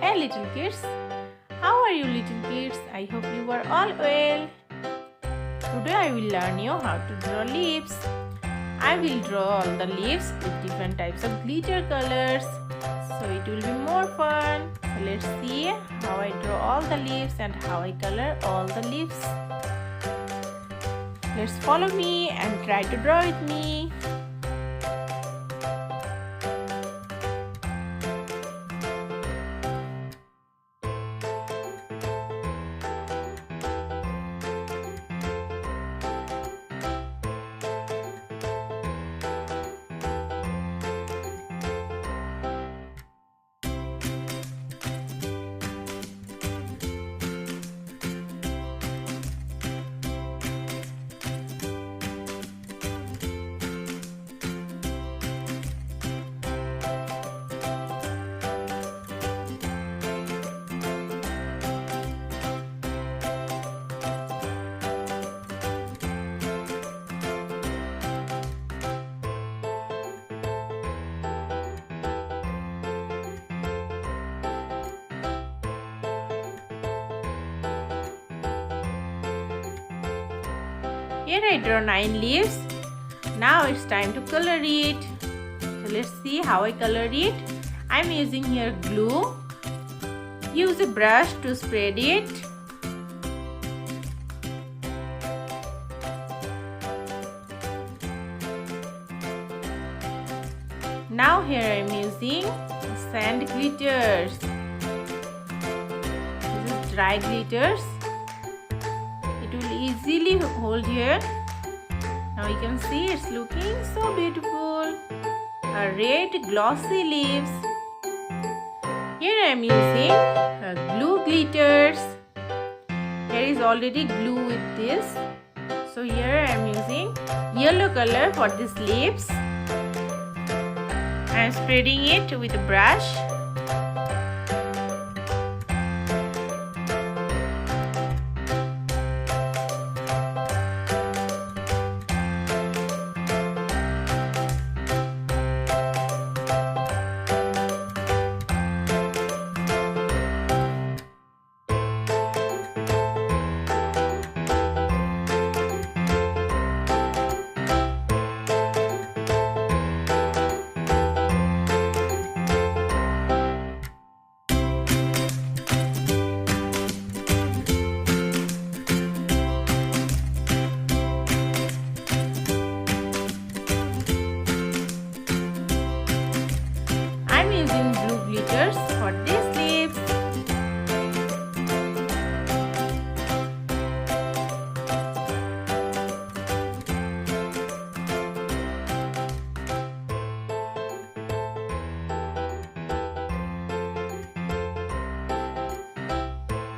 Hey little kids, how are you little kids? I hope you are all well. Today I will learn you how to draw leaves. I will draw all the leaves with different types of glitter colors. So it will be more fun. So let's see how I draw all the leaves and how I color all the leaves. Let's follow me and try to draw with me. Here I draw 9 leaves. Now it's time to color it. So let's see how I color it. I'm using here glue. Use a brush to spread it. Now here I'm using sand glitters. This is dry glitters. It will easily hold here. Now you can see it's looking so beautiful. A red glossy leaves. Here I am using glue glitters. There is already glue with this. So here I am using yellow color for these leaves. I am spreading it with a brush. I'm using blue glitters for these leaves.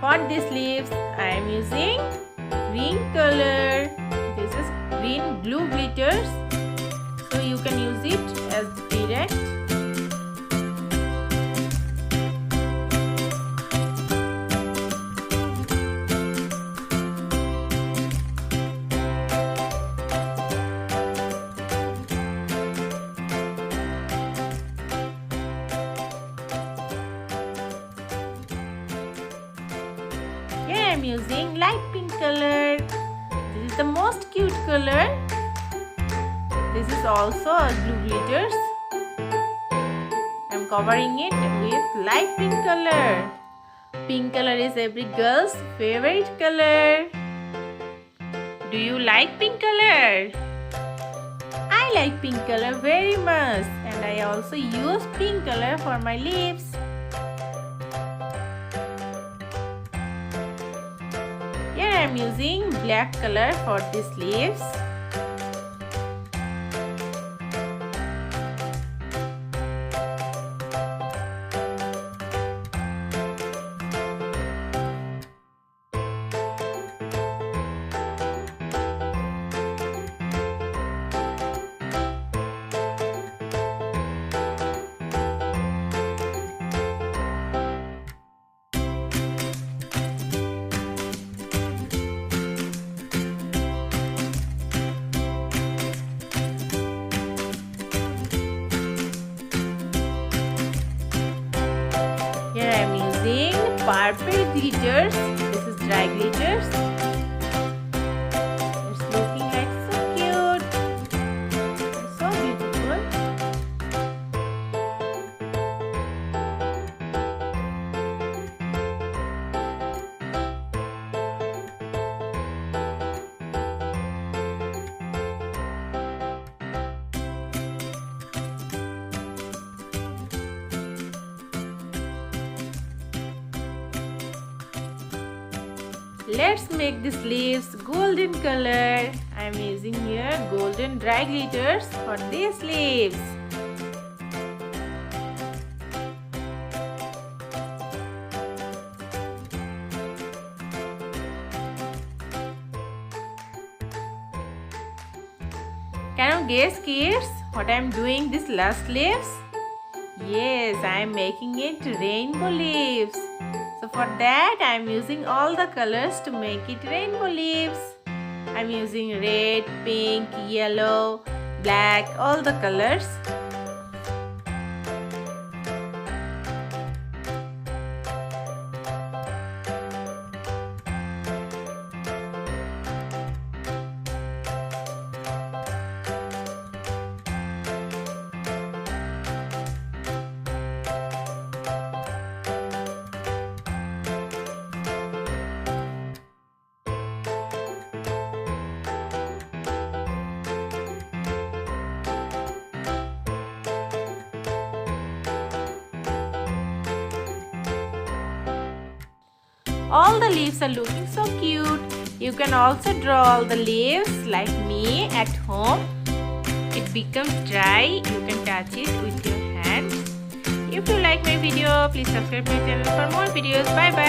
For these leaves, I am using green color. This is green glue glitters. So you can use it as direct. Here I am using light pink color. This is the most cute color. This is also a glue glitters. I am covering it with light pink color. Pink color is every girl's favorite color. Do you like pink color? I like pink color very much, and I also use pink color for my lips. Here I am using black color for these leaves. using purple glitters. This is dry glitters. It's looking like so cute. So beautiful. Let's make these leaves golden color. I am using here golden dry glitters for these leaves. Can you guess, kids, what I am doing these last leaves? Yes, I am making it rainbow leaves. So for that I am using all the colors to make it rainbow leaves. I am using red, pink, yellow, black, all the colors. All the leaves are looking so cute. You can also draw all the leaves like me at home. It becomes dry. You can touch it with your hands. If you like my video, please subscribe my channel for more videos. Bye bye.